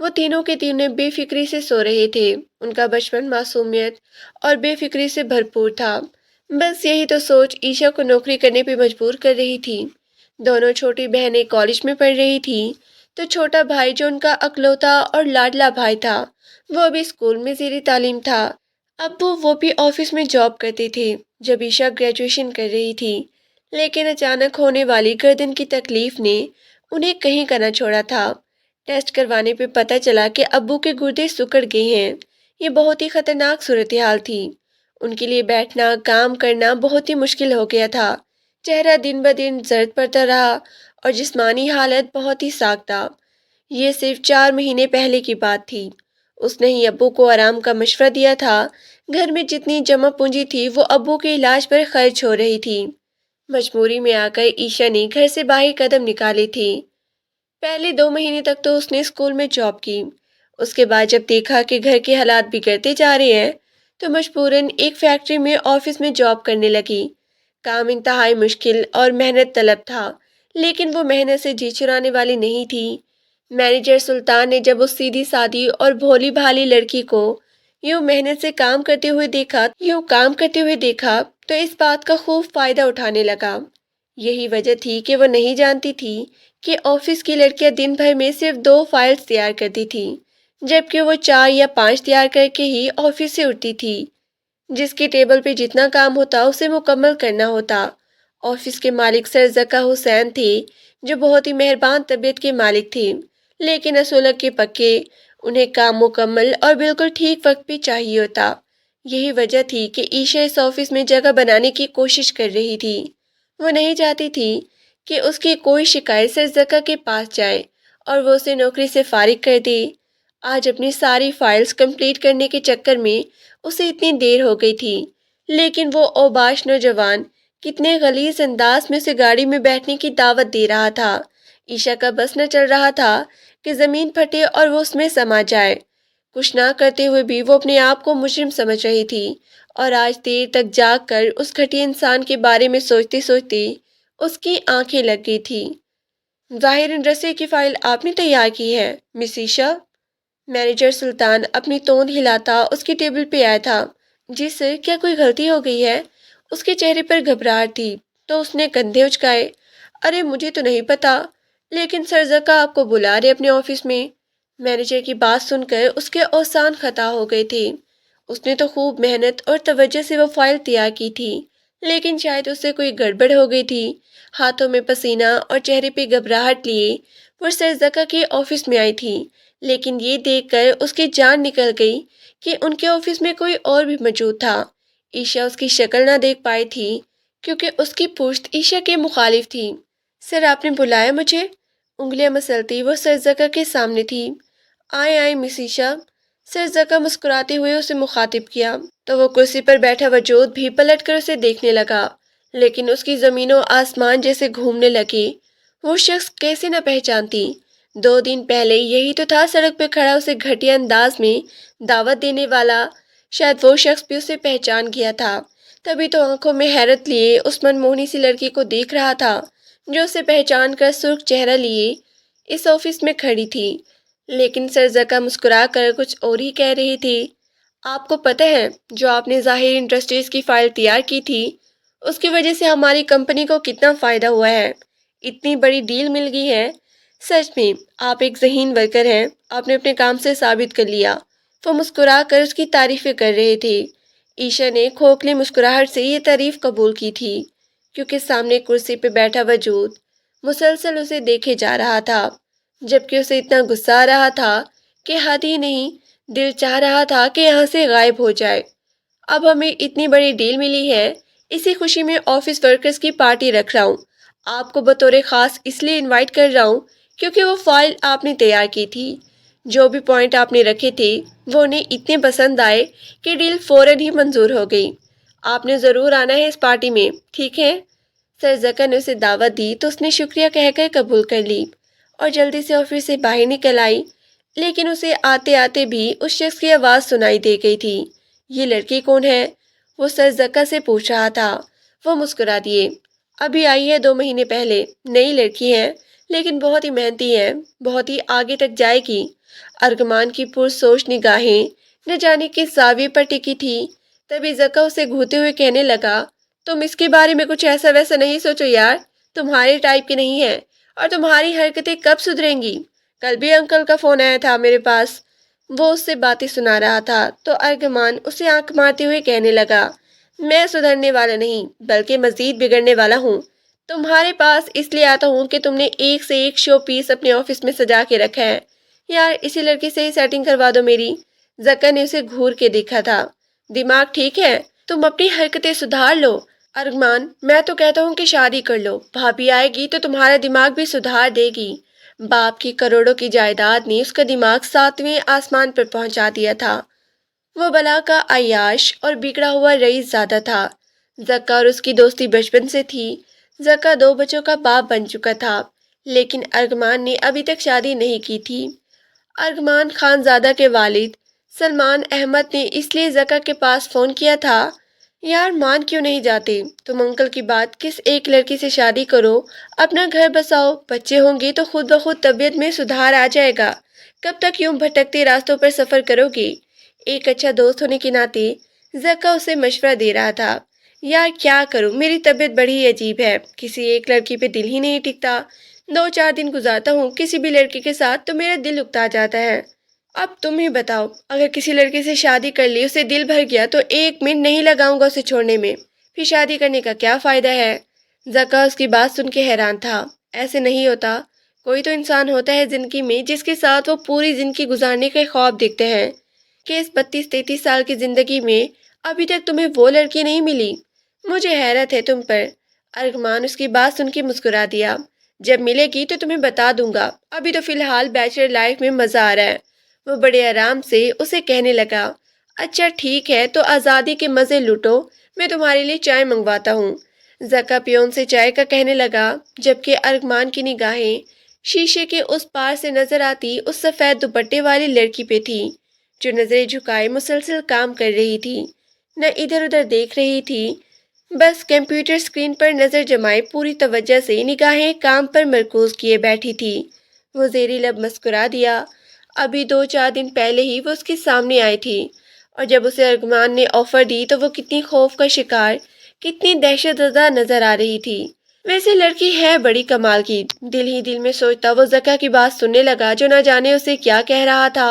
وہ تینوں کے تینوں بے فکری سے سو رہے تھے۔ ان کا بچپن معصومیت اور بے فکری سے بھرپور تھا۔ بس یہی تو سوچ عیشا کو نوکری کرنے پہ مجبور کر رہی تھی۔ دونوں چھوٹی بہنیں کالج میں پڑھ رہی تھیں، تو چھوٹا بھائی جو ان کا اکلوتا اور لاڈلا بھائی تھا، وہ ابھی اسکول میں زیر تعلیم تھا۔ ابو وہ بھی آفس میں جاب کرتے تھے جب عیشا گریجویشن کر رہی تھی، لیکن اچانک ہونے والی گردن کی تکلیف نے انہیں کہیں کا نہ چھوڑا تھا۔ ٹیسٹ کروانے پہ پتہ چلا کہ ابو کے گردے سکڑ گئے ہیں۔ یہ بہت ہی خطرناک صورتحال تھی۔ ان کے لیے بیٹھنا، کام کرنا بہت ہی مشکل ہو گیا تھا۔ چہرہ دن بدن زرد پڑتا رہا اور جسمانی حالت بہت ہی ساختہ۔ یہ صرف 4 مہینے پہلے کی بات تھی۔ اس نے ہی ابو کو آرام کا مشورہ دیا تھا۔ گھر میں جتنی جمع پونجی تھی وہ ابو کے علاج پر خرچ ہو رہی تھی۔ مجبوری میں آ کر عیشا نے گھر سے باہر قدم نکالے تھے۔ پہلے 2 مہینے تک تو اس نے اسکول میں جاب کی۔ اس کے بعد جب دیکھا کہ گھر کے حالات بگڑتے جا رہے ہیں تو مجبوراً ایک فیکٹری میں آفس میں جاب کرنے لگی۔ کام انتہائی مشکل اور محنت طلب تھا، لیکن وہ محنت سے جی چرانے والی نہیں تھی۔ مینیجر سلطان نے جب اس سیدھی سادی اور بھولی بھالی لڑکی کو یوں محنت سے کام کرتے ہوئے دیکھا تو اس بات کا خوب فائدہ اٹھانے لگا۔ یہی وجہ تھی کہ وہ نہیں جانتی تھی کہ آفس کی لڑکیاں دن بھر میں صرف 2 فائلز تیار کرتی تھیں، جبکہ وہ 4 یا 5 تیار کر کے ہی آفس سے اٹھتی تھی۔ جس کے ٹیبل پہ جتنا کام ہوتا اسے مکمل کرنا ہوتا۔ آفس کے مالک سر ذکا حسین تھے، جو بہت ہی مہربان طبیعت کے مالک تھے، لیکن اصولت کے پکے۔ انہیں کام مکمل اور بالکل ٹھیک وقت پہ چاہیے ہوتا۔ یہی وجہ تھی کہ عیشا اس آفس میں جگہ بنانے کی کوشش کر رہی تھی۔ وہ نہیں چاہتی تھی کہ اس کی کوئی شکایت سر ذکا کے پاس جائے اور وہ اسے نوکری سے فارغ کر دے۔ آج اپنی ساری فائلز کمپلیٹ کرنے کے چکر میں اسے اتنی دیر ہو گئی تھی، لیکن وہ اوباش نوجوان کتنے غلیظ انداز میں اسے گاڑی میں بیٹھنے کی دعوت دے رہا تھا۔ عیشا کا بس نہ چل رہا تھا کہ زمین پھٹے اور وہ اس میں سما جائے۔ کچھ نہ کرتے ہوئے بھی وہ اپنے آپ کو مجرم سمجھ رہی تھی، اور آج دیر تک جاگ کر اس گھٹیا انسان کے بارے میں سوچتے سوچتے اس کی آنکھیں لگ گئی تھی۔ ظاہر انڈسٹری کی فائل آپ نے تیار کی ہے مس عیشا؟ مینیجر سلطان اپنی توند ہلاتا اس کے ٹیبل پہ آیا تھا۔ جی سر، کیا کوئی غلطی ہو گئی ہے؟ اس کے چہرے پر گھبراہٹ تھی تو اس نے کندھے اچکائے۔ ارے مجھے تو نہیں پتا، لیکن سر ذکا آپ کو بلا رہے اپنے آفس میں۔ مینیجر کی بات سن کر اس کے اوسان خطا ہو گئے تھے۔ اس نے تو خوب محنت اور توجہ سے وہ فائل تیار کی تھی، لیکن شاید اس سے کوئی گڑبڑ ہو گئی تھی۔ ہاتھوں میں پسینہ اور چہرے پہ گھبراہٹ لیے وہ سر ذکا کے آفس میں آئی تھی، لیکن یہ دیکھ کر اس کی جان نکل گئی کہ ان کے آفس میں کوئی اور بھی موجود تھا۔ عیشا اس کی شکل نہ دیکھ پائی تھی کیونکہ اس کی پشت عیشا کے مخالف تھی۔ سر آپ نے بلایا مجھے؟ انگلیاں مسلتی وہ سر ذکا کے سامنے تھی۔ آئے مس عیشا۔ سر ذکا مسکراتے ہوئے اسے مخاطب کیا تو وہ کرسی پر بیٹھا وجود بھی پلٹ کر اسے دیکھنے لگا، لیکن اس کی زمین و آسمان جیسے گھومنے لگے۔ وہ شخص کیسے نہ پہچانتی؟ 2 دن پہلے یہی تو تھا سڑک پہ کھڑا اسے گھٹیا انداز میں دعوت دینے والا۔ شاید وہ شخص بھی اسے پہچان گیا تھا، تبھی تو آنکھوں میں حیرت لیے اس منموہنی سی لڑکی کو دیکھ رہا تھا جو اسے پہچان کر سرخ چہرہ لیے اس آفس میں کھڑی تھی۔ لیکن سر ذکا مسکرا کر کچھ اور ہی کہہ رہی تھی۔ آپ کو پتہ ہے جو آپ نے ظاہر انڈسٹریز کی فائل تیار کی تھی، اس کی وجہ سے ہماری کمپنی کو کتنا فائدہ ہوا ہے، اتنی بڑی ڈیل مل گئی ہے۔ سچ میں آپ ایک ذہین ورکر ہیں، آپ نے اپنے کام سے ثابت کر لیا۔ وہ مسکرا کر اس کی تعریفیں کر رہے تھے۔ عیشا نے کھوکھلی مسکراہٹ سے یہ تعریف قبول کی تھی، کیونکہ سامنے کرسی پہ بیٹھا وجود مسلسل اسے دیکھے جا رہا تھا، جبکہ اسے اتنا غصہ آ رہا تھا کہ حد ہی نہیں، دل چاہ رہا تھا کہ یہاں سے غائب ہو جائے۔ اب ہمیں اتنی بڑی ڈیل ملی ہے، اسی خوشی میں آفس ورکرز کی پارٹی رکھ رہا ہوں۔ آپ کو بطور خاص اس لیے انوائٹ کر رہا ہوں کیونکہ وہ فائل آپ نے تیار کی تھی، جو بھی پوائنٹ آپ نے رکھے تھے وہ انہیں اتنے پسند آئے کہ ڈیل فوراً ہی منظور ہو گئی۔ آپ نے ضرور آنا ہے اس پارٹی میں، ٹھیک ہے؟ سر ذکا نے اسے دعوت دی تو اس نے شکریہ کہہ کر قبول کر لی اور جلدی سے آفس سے باہر نکل آئی، لیکن اسے آتے آتے بھی اس شخص کی آواز سنائی دے گئی تھی۔ یہ لڑکی کون ہے؟ وہ سر ذکا سے پوچھ رہا تھا۔ وہ مسکرا دیے۔ ابھی آئی ہے 2 مہینے پہلے، نئی لڑکی ہے لیکن بہت ہی محنتی ہے، بہت ہی آگے تک جائے گی۔ ارغمان کی پرسوچ نگاہیں نہ جانے کس زاویے پر ٹکی تھی۔ تبھی زکا اسے گھورتے ہوئے کہنے لگا، تم اس کے بارے میں کچھ ایسا ویسا نہیں سوچو یار، تمہارے ٹائپ کی نہیں ہے، اور تمہاری حرکتیں کب سدھریں گی؟ کل بھی انکل کا فون آیا تھا میرے پاس، وہ اس سے باتیں سنا رہا تھا تو ارغمان اسے آنکھ مارتے ہوئے کہنے لگا، میں سدھرنے والا نہیں بلکہ مزید بگڑنے والا ہوں۔ تمہارے پاس اس لیے آتا ہوں کہ تم نے ایک سے ایک شو پیس اپنے آفس میں سجا کے رکھا ہے۔ یار اسی لڑکی سے ہی سیٹنگ کروا دو میری۔ زکا نے اسے گھور کے دیکھا تھا۔ دماغ ٹھیک ہے؟ تم اپنی حرکتیں سدھار لو۔ ارغمان، میں تو کہتا ہوں کہ شادی کر لو، بھابھی آئے گی تو تمہارا دماغ بھی سدھار دے گی۔ باپ کی کروڑوں کی جائیداد نے اس کا دماغ 7ویں آسمان پر پہنچا دیا تھا۔ وہ بلا کا عیاش اور بگڑا ہوا رئیس زادہ تھا۔ زکا اور اس کی دوستی بچپن سے تھی۔ زکا 2 بچوں کا باپ بن چکا تھا، لیکن ارغمان نے ابھی تک شادی نہیں کی تھی۔ ارغمان خانزادہ کے والد سلمان احمد نے اس لیے زکا کے پاس فون کیا تھا، یار مان کیوں نہیں جاتے؟ تم انکل کی بات، کس ایک لڑکی سے شادی کرو، اپنا گھر بساؤ، بچے ہوں گے تو خود بخود طبیعت میں سدھار آ جائے گا۔ کب تک یوں بھٹکتے راستوں پر سفر کرو گے؟ ایک اچھا دوست ہونے کے ناطے زکا اسے مشورہ دے رہا تھا۔ یار کیا کروں، میری طبیعت بڑی عجیب ہے، کسی ایک لڑکی پہ دل ہی نہیں ٹکتا۔ 2-4 دن گزارتا ہوں کسی بھی لڑکی کے ساتھ تو میرا دل اکتا جاتا ہے۔ اب تم ہی بتاؤ، اگر کسی لڑکی سے شادی کر لی، اسے دل بھر گیا تو 1 منٹ نہیں لگاؤں گا اسے چھوڑنے میں، پھر شادی کرنے کا کیا فائدہ ہے؟ زکا اس کی بات سن کے حیران تھا۔ ایسے نہیں ہوتا، کوئی تو انسان ہوتا ہے زندگی میں جس کے ساتھ وہ پوری زندگی گزارنے کے خواب دیکھتے ہیں، کہ اس 32-33 سال کی زندگی میں ابھی تک تمہیں وہ لڑکی نہیں ملی؟ مجھے حیرت ہے تم پر۔ ارغمان اس کی بات سن کے مسکرا دیا، جب ملے گی تو تمہیں بتا دوں گا، ابھی تو فی الحال بیچلر لائف میں مزہ آ رہا ہے۔ وہ بڑے آرام سے اسے کہنے لگا، اچھا ٹھیک ہے تو آزادی کے مزے لوٹو، میں تمہارے لیے چائے منگواتا ہوں۔ زکا پیون سے چائے کا کہنے لگا، جبکہ ارغمان کی نگاہیں شیشے کے اس پار سے نظر آتی اس سفید دوپٹے والی لڑکی پہ تھی، جو نظریں جھکائے مسلسل کام کر رہی تھی، نہ ادھر ادھر دیکھ رہی تھی، بس کمپیوٹر اسکرین پر نظر جمائے پوری توجہ سے نگاہیں کام پر مرکوز کیے بیٹھی تھی۔ وہ زیرِ لب مسکرا دیا۔ ابھی 2-4 دن پہلے ہی وہ اس کے سامنے آئی تھی، اور جب اسے ارغمان نے آفر دی تو وہ کتنی خوف کا شکار، کتنی دہشت زدہ نظر آ رہی تھی۔ ویسے لڑکی ہے بڑی کمال کی، دل ہی دل میں سوچتا وہ زکا کی بات سننے لگا جو نہ جانے اسے کیا کہہ رہا تھا،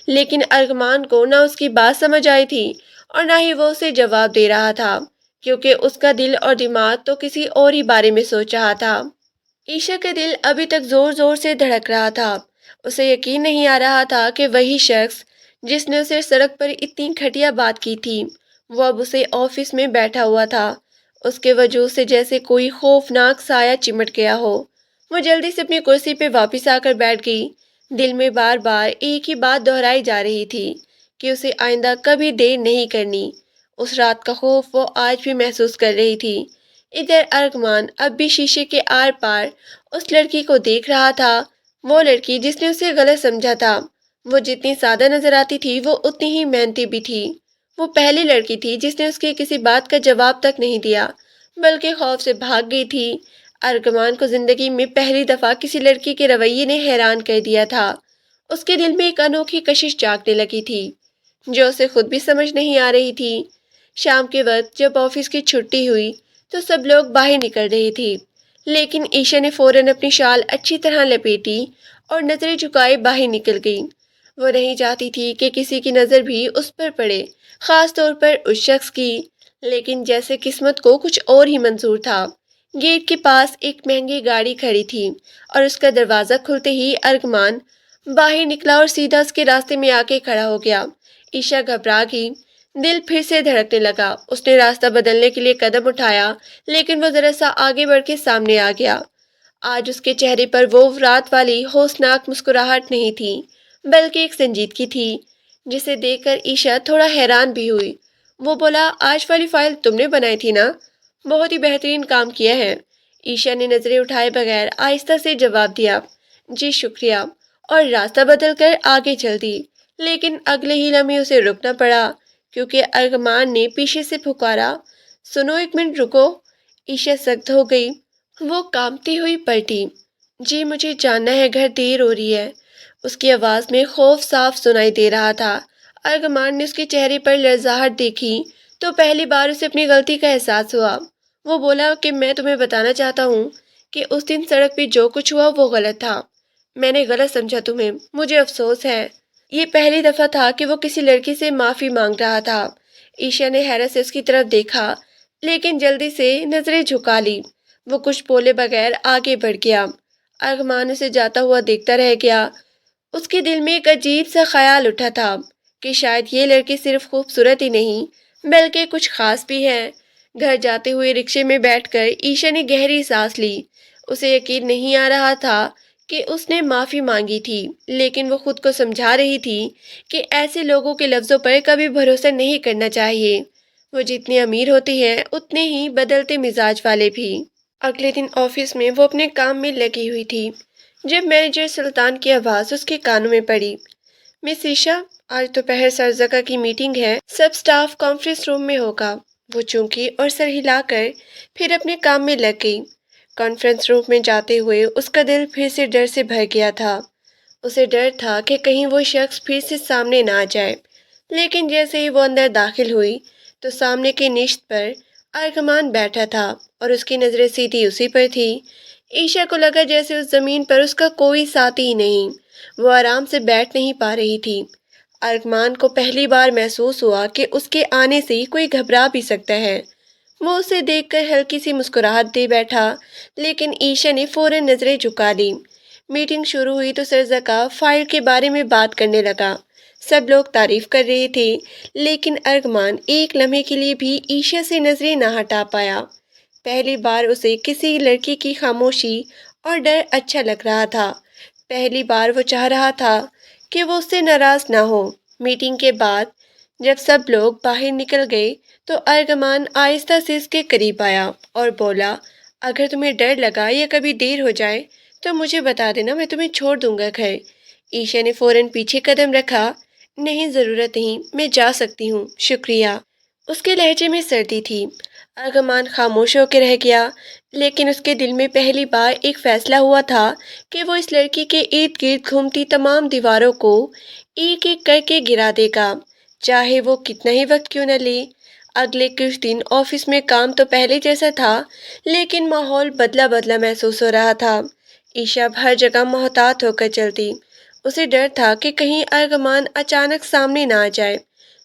لیکن ارغمان کو نہ اس کی بات سمجھ آئی تھی اور نہ ہی وہ اسے جواب دے رہا تھا، کیونکہ اس کا دل اور دماغ تو کسی اور ہی بارے میں سوچ رہا تھا۔ عائشہ کا دل ابھی تک زور زور سے دھڑک رہا تھا۔ اسے یقین نہیں آ رہا تھا کہ وہی شخص جس نے اسے سڑک پر اتنی گھٹیا بات کی تھی، وہ اب اسے آفس میں بیٹھا ہوا تھا۔ اس کے وجود سے جیسے کوئی خوفناک سایہ چمٹ گیا ہو۔ وہ جلدی سے اپنی کرسی پہ واپس آ کر بیٹھ گئی۔ دل میں بار بار ایک ہی بات دہرائی جا رہی تھی کہ اسے آئندہ کبھی دیر نہیں کرنی۔ اس رات کا خوف وہ آج بھی محسوس کر رہی تھی۔ ادھر ارغمان اب بھی شیشے کے آر پار اس لڑکی کو دیکھ رہا تھا، وہ لڑکی جس نے اسے غلط سمجھا تھا۔ وہ جتنی سادہ نظر آتی تھی وہ اتنی ہی محنتی بھی تھی۔ وہ پہلی لڑکی تھی جس نے اس کی کسی بات کا جواب تک نہیں دیا، بلکہ خوف سے بھاگ گئی تھی۔ ارغمان کو زندگی میں پہلی دفعہ کسی لڑکی کے رویے نے حیران کر دیا تھا۔ اس کے دل میں ایک انوکھی کشش جاگنے لگی تھی، جو اسے خود بھی سمجھ نہیں آ رہی تھی۔ شام کے وقت جب آفس کی چھٹی ہوئی تو سب لوگ باہر نکل رہے تھے، لیکن عائشہ نے فوراً اپنی شال اچھی طرح لپیٹی اور نظریں جھکائے باہر نکل گئی۔ وہ نہیں چاہتی تھی کہ کسی کی نظر بھی اس پر پڑے، خاص طور پر اس شخص کی، لیکن جیسے قسمت کو کچھ اور ہی منظور تھا۔ گیٹ کے پاس ایک مہنگی گاڑی کھڑی تھی اور اس کا دروازہ کھلتے ہی ارغمان باہر نکلا اور سیدھا اس کے راستے میں آ کے کھڑا ہو گیا۔ عائشہ گھبرا گئی، دل پھر سے دھڑکنے لگا۔ اس نے راستہ بدلنے کے لیے قدم اٹھایا، لیکن وہ ذرا سا آگے بڑھ کے سامنے آ گیا۔ آج اس کے چہرے پر وہ رات والی ہوشناک مسکراہٹ نہیں تھی، بلکہ ایک سنجیدگی تھی، جسے دیکھ کر عائشہ تھوڑا حیران بھی ہوئی۔ وہ بولا، آج والی فائل تم نے بنائی تھی نا؟ بہت ہی بہترین کام کیا ہے۔ عائشہ نے نظریں اٹھائے بغیر آہستہ سے جواب دیا، جی شکریہ، اور راستہ بدل کر آگے چل دی۔ لیکن اگلے ہی لمحے اسے رکنا پڑا، کیونکہ ارغمان نے پیچھے سے پکارا، سنو 1 منٹ رکو۔ عائشہ سخت ہو گئی، وہ کانپتی ہوئی پلٹی، جی مجھے جاننا ہے، گھر دیر ہو رہی ہے۔ اس کی آواز میں خوف صاف سنائی دے رہا تھا۔ ارغمان نے اس کے چہرے پر لرزاہٹ دیکھی تو پہلی بار اسے اپنی غلطی کا احساس ہوا۔ وہ بولا کہ میں تمہیں بتانا چاہتا ہوں کہ اس دن سڑک پہ جو کچھ ہوا وہ غلط تھا۔ میں نے غلط سمجھا تمہیں، مجھے افسوس ہے۔ یہ پہلی دفعہ تھا کہ وہ کسی لڑکی سے معافی مانگ رہا تھا۔ عائشہ نے حیرت سے اس کی طرف دیکھا لیکن جلدی سے نظریں جھکا لی۔ وہ کچھ بولے بغیر آگے بڑھ گیا۔ ارغمان اسے جاتا ہوا دیکھتا رہ گیا۔ اس کے دل میں ایک عجیب سا خیال اٹھا تھا کہ شاید یہ لڑکی صرف خوبصورت ہی نہیں بلکہ کچھ خاص بھی ہے۔ گھر جاتے ہوئے رکشے میں بیٹھ کر عائشہ نے گہری سانس لی۔ اسے یقین نہیں آ رہا تھا کہ اس نے معافی مانگی تھی، لیکن وہ خود کو سمجھا رہی تھی کہ ایسے لوگوں کے لفظوں پر کبھی بھروسہ نہیں کرنا چاہیے۔ وہ جتنے امیر ہوتے ہیں اتنے ہی بدلتے مزاج والے بھی۔ اگلے دن آفس میں وہ اپنے کام میں لگی ہوئی تھی جب مینیجر سلطان کی آواز اس کے کانوں میں پڑی۔ مس عائشہ، آج دوپہر سرزگہ کی میٹنگ ہے، سب سٹاف کانفرنس روم میں ہوگا۔ وہ چونکی اور سر ہلا کر پھر اپنے کام میں لگ گئی۔ کانفرنس روم میں جاتے ہوئے اس کا دل پھر سے ڈر سے بھر گیا تھا۔ اسے ڈر تھا کہ کہیں وہ شخص پھر سے سامنے نہ آ جائے، لیکن جیسے ہی وہ اندر داخل ہوئی تو سامنے کی نشست پر ارغمان بیٹھا تھا اور اس کی نظریں سیدھی اسی پر تھی۔ عائشہ کو لگا جیسے اس زمین پر اس کا کوئی ساتھی ہی نہیں۔ وہ آرام سے بیٹھ نہیں پا رہی تھی۔ ارغمان کو پہلی بار محسوس ہوا کہ اس کے آنے سے کوئی گھبرا بھی سکتا ہے۔ وہ اسے دیکھ کر ہلکی سی مسکراہٹ دے بیٹھا، لیکن عائشہ نے فوراً نظریں جھکا لی۔ میٹنگ شروع ہوئی تو سرزکا فائل کے بارے میں بات کرنے لگا۔ سب لوگ تعریف کر رہے تھے، لیکن ارغمان ایک لمحے کے لیے بھی عائشہ سے نظریں نہ ہٹا پایا۔ پہلی بار اسے کسی لڑکی کی خاموشی اور ڈر اچھا لگ رہا تھا۔ پہلی بار وہ چاہ رہا تھا کہ وہ اس سے ناراض نہ ہو۔ میٹنگ کے بعد جب سب لوگ باہر نکل گئے تو ارغمان آہستہ سے اس کے قریب آیا اور بولا، اگر تمہیں ڈر لگا یا کبھی دیر ہو جائے تو مجھے بتا دینا، میں تمہیں چھوڑ دوں گا گھر۔ عائشہ نے فوراً پیچھے قدم رکھا، نہیں ضرورت نہیں، میں جا سکتی ہوں، شکریہ۔ اس کے لہجے میں سردی تھی۔ ارغمان خاموش ہو کے رہ گیا، لیکن اس کے دل میں پہلی بار ایک فیصلہ ہوا تھا کہ وہ اس لڑکی کے ارد گرد گھومتی تمام دیواروں کو ایک ایک کر کے گرا دے گا، چاہے وہ کتنا ہی وقت کیوں نہ لے۔ اگلے کچھ دن آفس میں کام تو پہلے جیسا تھا، لیکن ماحول بدلا بدلا محسوس ہو رہا تھا۔ عائشہ اب ہر جگہ محتاط ہو کر چلتی۔ اسے ڈر تھا کہ کہیں ارغمان اچانک سامنے نہ آ جائے،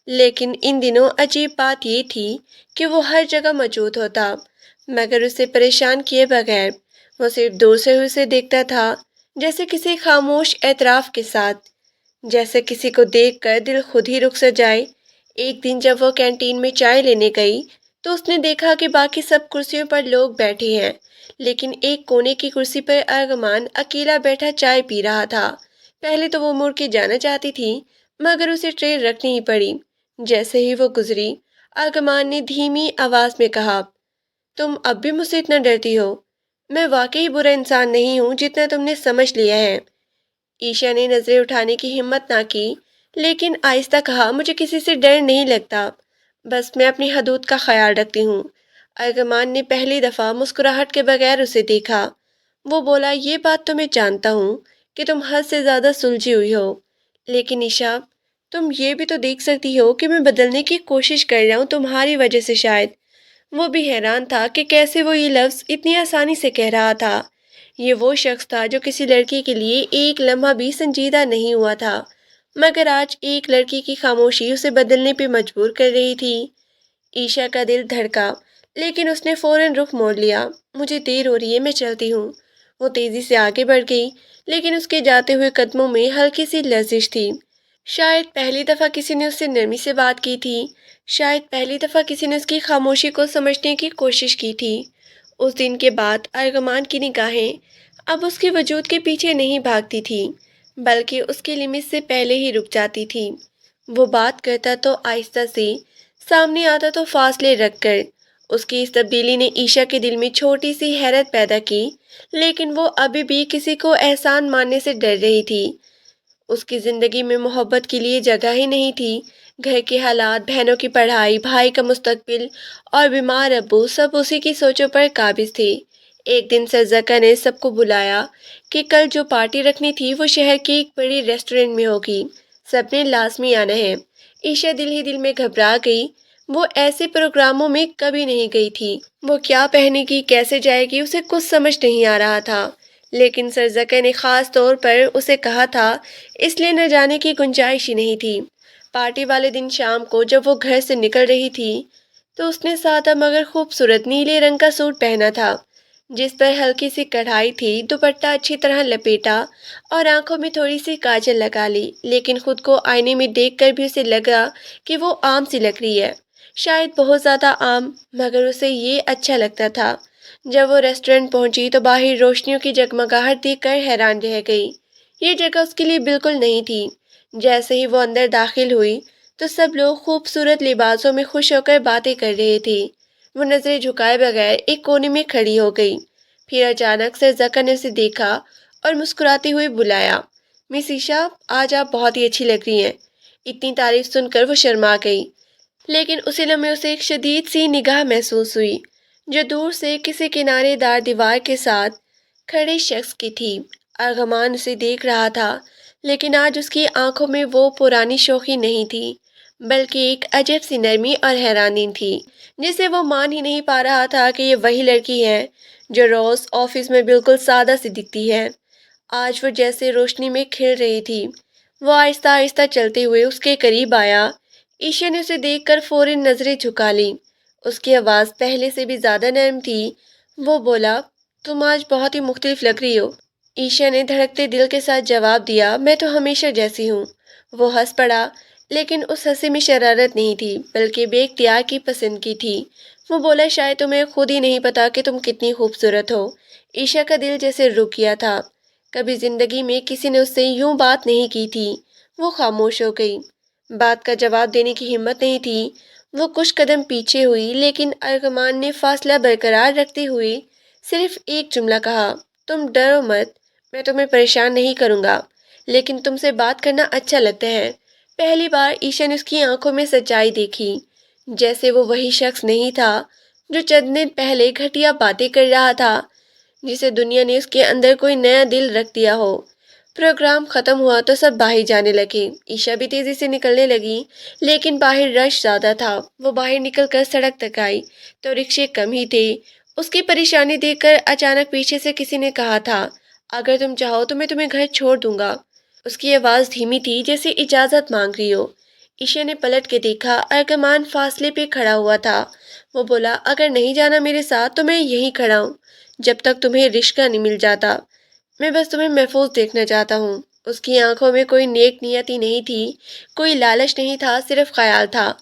لیکن ان دنوں عجیب بات یہ تھی کہ وہ ہر جگہ موجود ہوتا، مگر اسے پریشان کیے بغیر۔ وہ صرف دور سے اسے دیکھتا تھا، جیسے کسی خاموش اعتراف کے ساتھ، جیسے کسی کو دیکھ کر دل خود ہی رک سا جائے۔ ایک دن جب وہ کینٹین میں چائے لینے گئی تو اس نے دیکھا کہ باقی سب کرسیوں پر لوگ بیٹھے ہیں، لیکن ایک کونے کی کرسی پر ارغمان اکیلا بیٹھا چائے پی رہا تھا۔ پہلے تو وہ مڑ کے جانا چاہتی تھی، مگر اسے ٹرے رکھنی ہی پڑی۔ جیسے ہی وہ گزری، ارغمان نے دھیمی آواز میں کہا، تم اب بھی مجھ سے اتنا ڈرتی ہو؟ میں واقعی برا انسان نہیں ہوں جتنا تم نے سمجھ لیا ہے۔ عائشہ نے نظریں اٹھانے کی ہمت نہ کی، لیکن آہستہ کہا، مجھے کسی سے ڈر نہیں لگتا، بس میں اپنی حدود کا خیال رکھتی ہوں۔ ارغمان نے پہلی دفعہ مسکراہٹ کے بغیر اسے دیکھا۔ وہ بولا، یہ بات تو میں جانتا ہوں کہ تم حد سے زیادہ سلجھی ہوئی ہو، لیکن عائشہ، تم یہ بھی تو دیکھ سکتی ہو کہ میں بدلنے کی کوشش کر رہا ہوں، تمہاری وجہ سے شاید۔ وہ بھی حیران تھا کہ کیسے وہ یہ لفظ اتنی آسانی سے کہہ رہا تھا۔ یہ وہ شخص تھا جو کسی لڑکی کے لیے ایک لمحہ بھی سنجیدہ نہیں ہوا تھا، مگر آج ایک لڑکی کی خاموشی اسے بدلنے پہ مجبور کر رہی تھی۔ عائشہ کا دل دھڑکا، لیکن اس نے فوراً رخ موڑ لیا۔ مجھے دیر ہو رہی ہے، میں چلتی ہوں۔ وہ تیزی سے آگے بڑھ گئی، لیکن اس کے جاتے ہوئے قدموں میں ہلکی سی لرزش تھی۔ شاید پہلی دفعہ کسی نے اس سے نرمی سے بات کی تھی، شاید پہلی دفعہ کسی نے اس کی خاموشی کو سمجھنے کی کوشش کی تھی۔ اس دن کے بعد ارغمان کی نگاہیں اب اس کے وجود کے پیچھے نہیں بھاگتی تھی، بلکہ اس کی لمٹ سے پہلے ہی رک جاتی تھی۔ وہ بات کرتا تو آہستہ سے، سامنے آتا تو فاصلے رکھ کر۔ اس کی اس تبدیلی نے عائشہ کے دل میں چھوٹی سی حیرت پیدا کی، لیکن وہ ابھی بھی کسی کو احسان ماننے سے ڈر رہی تھی۔ اس کی زندگی میں محبت کے لیے جگہ ہی نہیں تھی۔ گھر کے حالات، بہنوں کی پڑھائی، بھائی کا مستقبل اور بیمار ابو، سب اسی کی سوچوں پر قابض تھے۔ ایک دن سرزکا نے سب کو بلایا کہ کل جو پارٹی رکھنی تھی وہ شہر کی ایک بڑی ریسٹورنٹ میں ہوگی، سب نے لازمی آنا ہے۔ عائشہ دل ہی دل میں گھبرا گئی، وہ ایسے پروگراموں میں کبھی نہیں گئی تھی، وہ کیا پہنے گی، کیسے جائے گی، اسے کچھ سمجھ نہیں آ رہا تھا۔ لیکن سرزکا نے خاص طور پر اسے کہا تھا، اس لیے نہ جانے کی گنجائش ہی نہیں تھی۔ پارٹی والے دن شام کو جب وہ گھر سے نکل رہی تھی تو اس نے سادہ مگر خوبصورت نیلے رنگ کا سوٹ پہنا تھا، جس پر ہلکی سی کڑھائی تھی، دوپٹہ اچھی طرح لپیٹا اور آنکھوں میں تھوڑی سی کاجل لگا لی، لیکن خود کو آئینے میں دیکھ کر بھی اسے لگا کہ وہ عام سی لگ رہی ہے، شاید بہت زیادہ عام، مگر اسے یہ اچھا لگتا تھا۔ جب وہ ریسٹورنٹ پہنچی تو باہر روشنیوں کی جگمگاہٹ دیکھ کر حیران رہ گئی، یہ جگہ اس کے لیے بالکل نہیں تھی۔ جیسے ہی وہ اندر داخل ہوئی تو سب لوگ خوبصورت لباسوں میں خوش ہو کر باتیں کر رہے تھے۔ وہ نظریں جھکائے بغیر ایک کونے میں کھڑی ہو گئی، پھر اچانک سرزکا نے اسے دیکھا اور مسکراتے ہوئے بلایا، مس عائشہ، آج آپ بہت ہی اچھی لگ رہی ہیں۔ اتنی تعریف سن کر وہ شرما گئی، لیکن اسی لمحے اسے ایک شدید سی نگاہ محسوس ہوئی جو دور سے کسی کنارے دار دیوار کے ساتھ کھڑے شخص کی تھی۔ ارغمان اسے دیکھ رہا تھا، لیکن آج اس کی آنکھوں میں وہ پرانی شوخی نہیں تھی، بلکہ ایک عجب سی نرمی اور حیرانی تھی، جسے وہ مان ہی نہیں پا رہا تھا کہ یہ وہی لڑکی ہے جو روز آفس میں بالکل سادہ سی دکھتی ہے، آج وہ جیسے روشنی میں کھل رہی تھی۔ وہ آہستہ آہستہ چلتے ہوئے اس کے قریب آیا، عائشہ نے اسے دیکھ کر فوراً نظریں جھکا لیں، اس کی آواز پہلے سے بھی زیادہ نرم تھی۔ وہ بولا، تم آج بہت ہی مختلف لگ رہی ہو۔ عائشہ نے دھڑکتے دل کے ساتھ جواب دیا، میں تو ہمیشہ جیسی ہوں۔ وہ ہنس پڑا، لیکن اس ہنسی میں شرارت نہیں تھی، بلکہ بے اختیار کی پسند کی تھی۔ وہ بولا، شاید تمہیں خود ہی نہیں پتا کہ تم کتنی خوبصورت ہو۔ عائشہ کا دل جیسے رک گیا تھا، کبھی زندگی میں کسی نے اس سے یوں بات نہیں کی تھی۔ وہ خاموش ہو گئی، بات کا جواب دینے کی ہمت نہیں تھی۔ وہ کچھ قدم پیچھے ہوئی، لیکن ارغمان نے فاصلہ برقرار رکھتے ہوئے صرف ایک جملہ کہا، تم ڈرو مت، میں تمہیں پریشان نہیں کروں گا، لیکن تم سے بات کرنا اچھا لگتا ہے۔ پہلی بار عائشہ نے اس کی آنکھوں میں سچائی دیکھی، جیسے وہ وہی شخص نہیں تھا جو چند دن پہلے گھٹیا باتیں کر رہا تھا، جسے دنیا نے اس کے اندر کوئی نیا دل رکھ دیا ہو۔ پروگرام ختم ہوا تو سب باہر جانے لگے، عائشہ بھی تیزی سے نکلنے لگی، لیکن باہر رش زیادہ تھا۔ وہ باہر نکل کر سڑک تک آئی تو رکشے کم ہی تھے۔ اس کی پریشانی دیکھ کر اچانک پیچھے سے کسی نے کہا تھا، اگر تم چاہو تو میں تمہیں گھر چھوڑ دوں گا۔ اس کی آواز دھیمی تھی، جیسے اجازت مانگ رہی ہو۔ عائشہ نے پلٹ کے دیکھا، ارغمان فاصلے پہ کھڑا ہوا تھا۔ وہ بولا، اگر نہیں جانا میرے ساتھ تو میں یہیں کھڑا ہوں جب تک تمہیں رشقہ نہیں مل جاتا، میں بس تمہیں محفوظ دیکھنا چاہتا ہوں۔ اس کی آنکھوں میں کوئی نیک نیتی نہیں تھی، کوئی لالچ نہیں تھا، صرف خیال تھا۔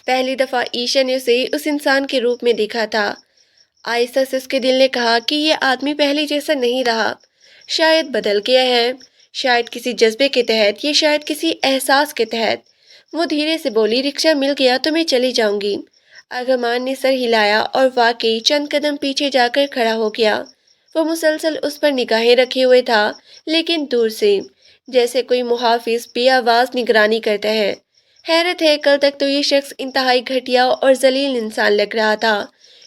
پہلی دفعہ عائشہ نے اسے اس انسان کے روپ میں دیکھا تھا۔ آہستہ سے اس کے دل نے کہا کہ یہ آدمی پہلے جیسا نہیں رہا، شاید بدل گیا ہے، شاید کسی جذبے کے تحت، یا شاید کسی احساس کے تحت۔ وہ دھیرے سے بولی، رکشہ مل گیا تو میں چلی جاؤں گی۔ ارغمان نے سر ہلایا اور واقعی چند قدم پیچھے جا کر کھڑا ہو گیا۔ وہ مسلسل اس پر نگاہیں رکھے ہوئے تھا، لیکن دور سے، جیسے کوئی محافظ بے آواز نگرانی کرتا ہے۔ حیرت ہے، کل تک تو یہ شخص انتہائی گھٹیا اور ذلیل انسان لگ رہا تھا،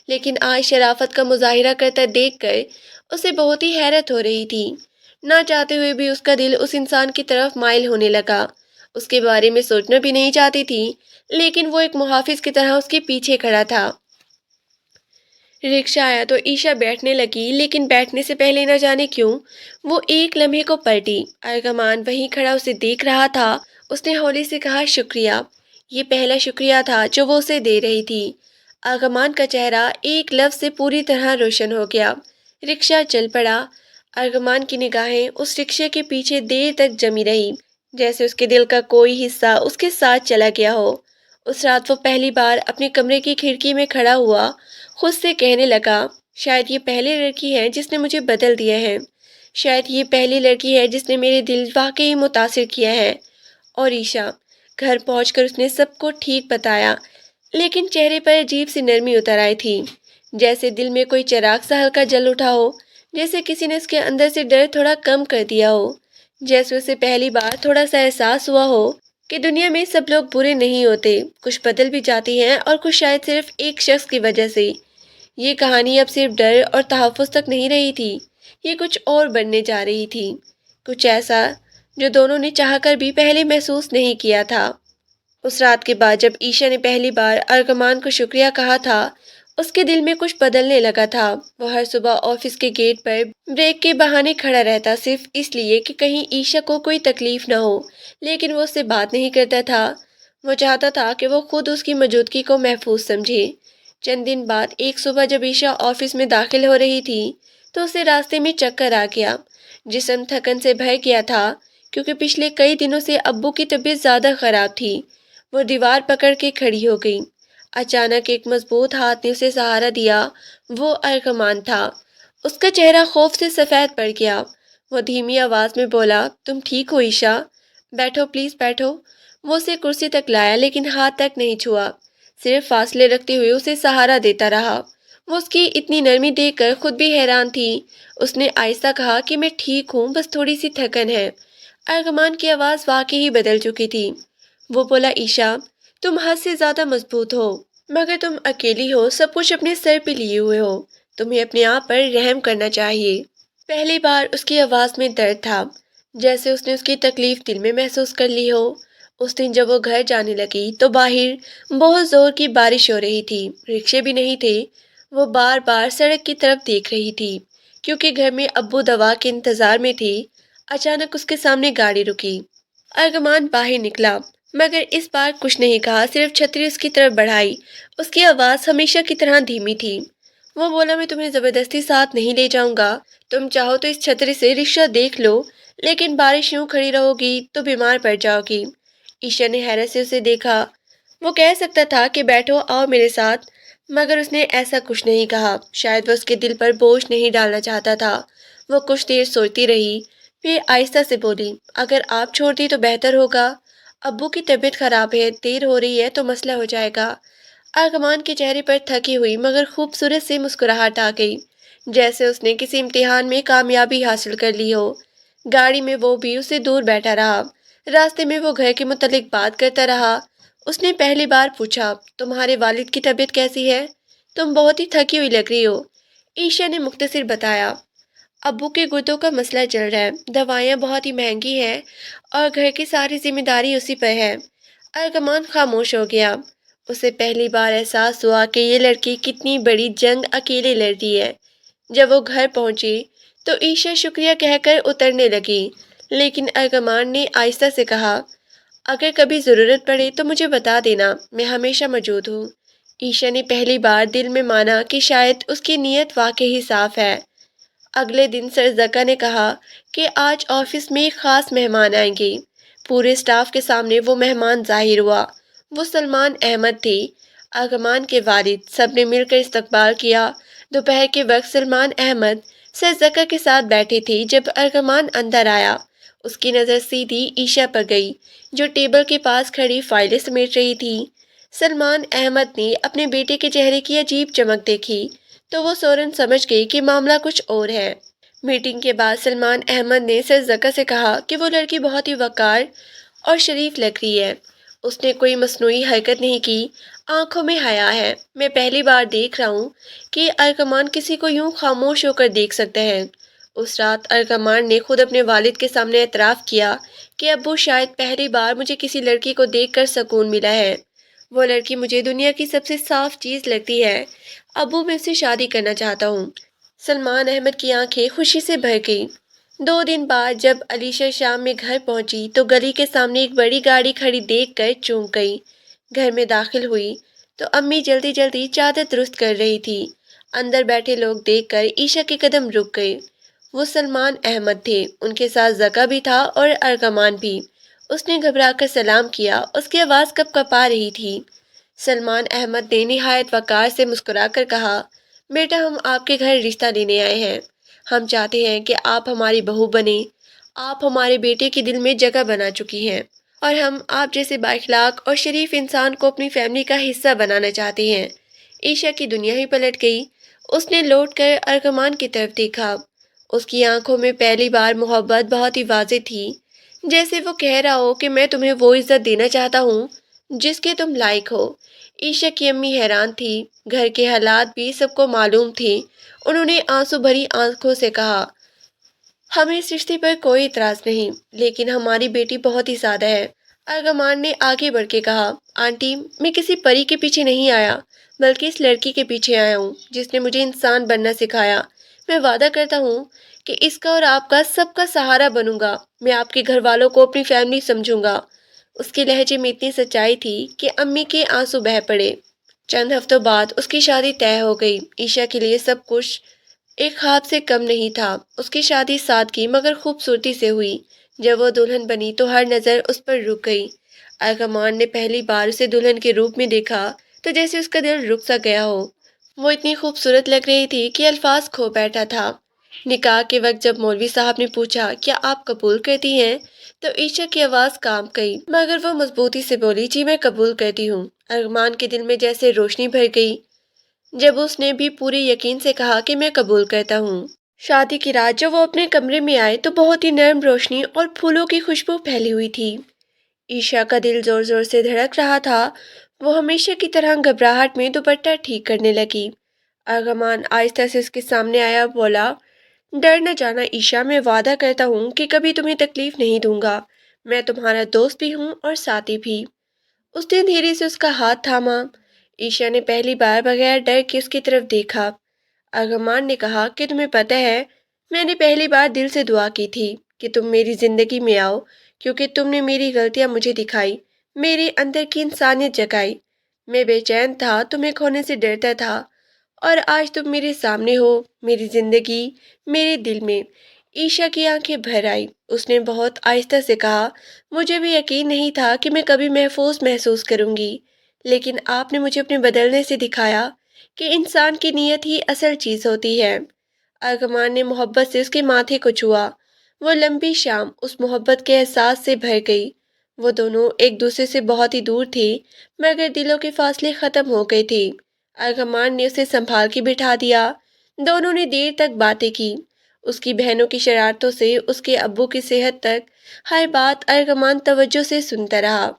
لیکن آج شرافت کا مظاہرہ کرتا دیکھ کر اسے بہت ہی حیرت ہو رہی تھی۔ نہ چاہتے ہوئے بھی اس کا دل اس انسان کی طرف مائل ہونے لگا۔ اس کے بارے میں سوچنا بھی نہیں چاہتی تھی، لیکن وہ ایک محافظ کی طرح اس کے پیچھے کھڑا تھا۔ رکشہ آیا تو عائشہ بیٹھنے لگی، لیکن بیٹھنے سے پہلے نہ جانے کیوں وہ ایک لمحے کو پلٹی۔ ارغمان وہیں کھڑا اسے دیکھ رہا تھا۔ اس نے ہولی سے کہا، شکریہ۔ یہ پہلا شکریہ تھا جو وہ اسے دے رہی تھی۔ ارغمان کا چہرہ ایک لفظ سے پوری طرح روشن ہو گیا۔ رکشہ چل پڑا۔ ارغمان کی نگاہیں اس رکشے کے پیچھے دیر تک جمی رہی، جیسے اس کے دل کا کوئی حصہ اس کے ساتھ چلا گیا ہو۔ اس رات وہ پہلی بار اپنے کمرے کی کھڑکی میں کھڑا ہوا، خود سے کہنے لگا، شاید یہ پہلی لڑکی ہے جس نے مجھے بدل دیا ہے، شاید یہ پہلی لڑکی ہے جس نے میرے دل واقعی متاثر کیا ہے۔ اور عائشہ، گھر پہنچ کر اس نے سب کو ٹھیک بتایا، لیکن چہرے پر عجیب سی نرمی اتر آئی تھی، جیسے دل میں کوئی چراغ سا ہلکا جل اٹھا ہو، جیسے کسی نے اس کے اندر سے ڈر تھوڑا کم کر دیا ہو، جیسے اسے پہلی بار تھوڑا سا احساس ہوا ہو کہ دنیا میں سب لوگ برے نہیں ہوتے، کچھ بدل بھی جاتی ہیں، اور کچھ شاید صرف ایک شخص کی وجہ سے۔ یہ کہانی اب صرف ڈر اور تحفظ تک نہیں رہی تھی، یہ کچھ اور بننے جا رہی تھی، کچھ ایسا جو دونوں نے چاہ کر بھی پہلے محسوس نہیں کیا تھا۔ اس رات کے بعد جب عیشا نے پہلی بار ارغمان کو شکریہ کہا تھا، اس کے دل میں کچھ بدلنے لگا تھا۔ وہ ہر صبح آفس کے گیٹ پر بریک کے بہانے کھڑا رہتا، صرف اس لیے کہ کہیں عیشا کو کوئی تکلیف نہ ہو، لیکن وہ اس سے بات نہیں کرتا تھا۔ وہ چاہتا تھا کہ وہ خود اس کی موجودگی کو محفوظ سمجھے۔ چند دن بعد ایک صبح جب عیشا آفس میں داخل ہو رہی تھی تو اسے راستے میں چکر آ گیا۔ جسم تھکن سے بھر گیا تھا کیونکہ پچھلے کئی دنوں سے ابو کی طبیعت زیادہ خراب تھی۔ وہ دیوار پکڑ کے کھڑی ہو گئی۔ اچانک ایک مضبوط ہاتھ نے اسے سہارا دیا۔ وہ ارغمان تھا۔ اس کا چہرہ خوف سے سفید پڑ گیا۔ وہ دھیمی آواز میں بولا، تم ٹھیک ہو عیشا؟ بیٹھو پلیز بیٹھو۔ وہ اسے کرسی تک لایا لیکن ہاتھ تک نہیں چھوا، صرف فاصلے رکھتے ہوئے اسے سہارا دیتا رہا۔ وہ اس کی اتنی نرمی دیکھ کر خود بھی حیران تھی۔ اس نے آہستہ کہا کہ میں ٹھیک ہوں، بس تھوڑی سی تھکن ہے۔ ارغمان کی آواز واقعی ہی بدل چکی تھی۔ وہ بولا، عیشا تم حد سے زیادہ مضبوط ہو، مگر تم اکیلی ہو، سب کچھ اپنے سر پہ لیے ہوئے ہو، تمہیں اپنے آپ پر رحم کرنا چاہیے۔ پہلی بار اس کی آواز میں درد تھا، جیسے اس نے اس کی تکلیف دل میں محسوس کر لی ہو۔ اس دن جب وہ گھر جانے لگی تو باہر بہت زور کی بارش ہو رہی تھی، رکشے بھی نہیں تھے۔ وہ بار بار سڑک کی طرف دیکھ رہی تھی کیونکہ گھر میں ابو دوا کے انتظار میں تھے۔ اچانک اس کے سامنے گاڑی رکی۔ ارغمان باہر نکلا مگر اس بار کچھ نہیں کہا، صرف چھتری اس کی طرف بڑھائی۔ اس کی آواز ہمیشہ کی طرح دھیمی تھی۔ وہ بولا، میں تمہیں زبردستی ساتھ نہیں لے جاؤں گا، تم چاہو تو اس چھتری سے رکشہ دیکھ لو، لیکن بارش یوں کھڑی رہو گی تو بیمار پڑ جاؤ گی۔ عیشا نے حیرت سے اسے دیکھا۔ وہ کہہ سکتا تھا کہ بیٹھو، آؤ میرے ساتھ، مگر اس نے ایسا کچھ نہیں کہا۔ شاید وہ اس کے دل پر بوجھ نہیں ڈالنا چاہتا تھا۔ وہ کچھ دیر سوچتی رہی، پھر آہستہ سے بولی، اگر آپ چھوڑ دی تو بہتر ہوگا، ابو کی طبیعت خراب ہے، دیر ہو رہی ہے تو مسئلہ ہو جائے گا۔ ارغمان کے چہرے پر تھکی ہوئی مگر خوبصورت سی مسکراہٹ آ گئی، جیسے اس نے کسی امتحان میں کامیابی حاصل کر لی ہو۔ گاڑی میں وہ بھی اس سے دور بیٹھا رہا۔ راستے میں وہ گھر کے متعلق بات کرتا رہا۔ اس نے پہلی بار پوچھا، تمہارے والد کی طبیعت کیسی ہے؟ تم بہت ہی تھکی ہوئی لگ رہی ہو۔ عیشا نے مختصر بتایا، ابو کے گردوں کا مسئلہ چل رہا ہے، دوائیاں بہت ہی مہنگی ہیں اور گھر کی ساری ذمہ داری اسی پر ہے۔ ارغمان خاموش ہو گیا۔ اسے پہلی بار احساس ہوا کہ یہ لڑکی کتنی بڑی جنگ اکیلے لڑ رہی ہے۔ جب وہ گھر پہنچی تو عیشا شکریہ کہہ کر اترنے لگی، لیکن ارغمان نے آہستہ سے کہا، اگر کبھی ضرورت پڑے تو مجھے بتا دینا، میں ہمیشہ موجود ہوں۔ عیشا نے پہلی بار دل میں مانا کہ شاید اس کی نیت واقعی صاف ہے۔ اگلے دن سر زکا نے کہا کہ آج آفس میں ایک خاص مہمان آئیں گے۔ پورے اسٹاف کے سامنے وہ مہمان ظاہر ہوا۔ وہ سلمان احمد تھے، ارغمان کے والد۔ سب نے مل کر استقبال کیا۔ دوپہر کے وقت سلمان احمد سر زکا کے ساتھ بیٹھے تھے جب ارغمان اندر آیا۔ اس کی نظر سیدھی عیشا پر گئی جو ٹیبل کے پاس کھڑی فائلیں سمیٹ رہی تھی۔ سلمان احمد نے اپنے بیٹے کے چہرے کی عجیب چمک دیکھی تو وہ فوراً سمجھ گئی کہ معاملہ کچھ اور ہے۔ میٹنگ کے بعد سلمان احمد نے سر زکا سے کہا کہ وہ لڑکی بہت ہی وقار اور شریف لگ رہی ہے، اس نے کوئی مصنوعی حرکت نہیں کی، آنکھوں میں حیا ہے۔ میں پہلی بار دیکھ رہا ہوں کہ ارغمان کسی کو یوں خاموش ہو کر دیکھ سکتا ہے۔ اس رات ارغمان نے خود اپنے والد کے سامنے اعتراف کیا کہ ابو، شاید پہلی بار مجھے کسی لڑکی کو دیکھ کر سکون ملا ہے۔ وہ لڑکی مجھے دنیا کی سب سے صاف چیز لگتی ہے۔ ابو، میں اس سے شادی کرنا چاہتا ہوں۔ سلمان احمد کی آنکھیں خوشی سے بھر گئیں۔ 2 دن بعد جب علیشا شام میں گھر پہنچی تو گلی کے سامنے ایک بڑی گاڑی کھڑی دیکھ کر چونک گئی۔ گھر میں داخل ہوئی تو امی جلدی جلدی چادر درست کر رہی تھی۔ اندر بیٹھے لوگ دیکھ کر عیشا کے قدم رک گئے۔ وہ سلمان احمد تھے، ان کے ساتھ زکا بھی تھا اور ارغمان بھی۔ اس نے گھبرا کر سلام کیا، اس کی آواز کپ کپا رہی تھی۔ سلمان احمد نے نہایت وقار سے مسکرا کر کہا، بیٹا، ہم آپ کے گھر رشتہ لینے آئے ہیں۔ ہم چاہتے ہیں کہ آپ ہماری بہو بنیں۔ آپ ہمارے بیٹے کے دل میں جگہ بنا چکی ہیں اور ہم آپ جیسے بااخلاق اور شریف انسان کو اپنی فیملی کا حصہ بنانا چاہتے ہیں۔ عیشا کی دنیا ہی پلٹ گئی۔ اس نے لوٹ کر ارغمان کی طرف دیکھا۔ اس کی آنکھوں میں پہلی بار محبت بہت ہی واضح تھی، جیسے وہ کہہ رہا ہو کہ میں تمہیں وہ عزت دینا چاہتا ہوں جس کے تم لائق ہو۔ عیشا کی امی حیران تھی، گھر کے حالات بھی سب کو معلوم تھے۔ انہوں نے آنسو بھری آنکھوں سے کہا، ہمیں اس رشتے پر کوئی اعتراض نہیں، لیکن ہماری بیٹی بہت ہی سادہ ہے۔ ارغمان نے آگے بڑھ کے کہا، آنٹی، میں کسی پری کے پیچھے نہیں آیا، بلکہ اس لڑکی کے پیچھے آیا ہوں جس نے مجھے انسان بننا سکھایا۔ میں وعدہ کرتا ہوں کہ اس کا اور آپ کا سب کا سہارا بنوں گا۔ میں آپ کے گھر والوں کو اپنی فیملی سمجھوں گا۔ اس کے لہجے میں اتنی سچائی تھی کہ امی کے آنسو بہہ پڑے۔ چند ہفتوں بعد اس کی شادی طے ہو گئی۔ عیشا کے لیے سب کچھ ایک خواب سے کم نہیں تھا۔ اس کی شادی سادگی مگر خوبصورتی سے ہوئی۔ جب وہ دلہن بنی تو ہر نظر اس پر رک گئی۔ ارغمان نے پہلی بار اسے دلہن کے روپ میں دیکھا تو جیسے اس کا دل رک سا گیا ہو۔ وہ اتنی خوبصورت لگ رہی تھی کہ الفاظ کھو بیٹھا تھا۔ نکاح کے وقت جب مولوی صاحب نے پوچھا، کیا آپ قبول کرتی ہیں، تو عیشا کی آواز کانپ گئی، مگر وہ مضبوطی سے بولی، جی میں قبول کرتی ہوں۔ ارغمان کے دل میں جیسے روشنی بھر گئی جب اس نے بھی پورے یقین سے کہا کہ میں قبول کرتا ہوں۔ شادی کی رات جب وہ اپنے کمرے میں آئے تو بہت ہی نرم روشنی اور پھولوں کی خوشبو پھیلی ہوئی تھی۔ عیشا کا دل زور زور سے دھڑک رہا تھا۔ وہ ہمیشہ کی طرح گھبراہٹ میں دوپٹہ ٹھیک کرنے لگی۔ ارغمان آہستہ سے اس کے سامنے آیا، بولا، ڈر نہ جانا عیشا، میں وعدہ کرتا ہوں کہ کبھی تمہیں تکلیف نہیں دوں گا۔ میں تمہارا دوست بھی ہوں اور ساتھی بھی۔ اس نے دھیرے سے اس کا ہاتھ تھاما۔ عیشا نے پہلی بار بغیر ڈر کے اس کی طرف دیکھا۔ ارغمان نے کہا کہ تمہیں پتہ ہے، میں نے پہلی بار دل سے دعا کی تھی کہ تم میری زندگی میں آؤ، کیونکہ تم نے میری غلطیاں مجھے دکھائی، میرے اندر کی انسانیت جگائی۔ میں بے چین تھا، تمہیں کھونے سے ڈرتا تھا، اور آج تم میرے سامنے ہو، میری زندگی، میرے دل میں۔ عیشا کی آنکھیں بھر آئی۔ اس نے بہت آہستہ سے کہا، مجھے بھی یقین نہیں تھا کہ میں کبھی محفوظ محسوس کروں گی، لیکن آپ نے مجھے اپنے بدلنے سے دکھایا کہ انسان کی نیت ہی اصل چیز ہوتی ہے۔ ارغمان نے محبت سے اس کے ماتھے کو چھوا۔ وہ لمبی شام اس محبت کے احساس سے بھر گئی۔ وہ دونوں ایک دوسرے سے بہت ہی دور تھے، مگر دلوں کے فاصلے ختم ہو گئے تھے۔ ارغمان نے اسے سنبھال کے بٹھا دیا۔ دونوں نے دیر تک باتیں کی، اس کی بہنوں کی شرارتوں سے اس کے ابو کی صحت تک۔ ہر بات ارغمان توجہ سے سنتا رہا۔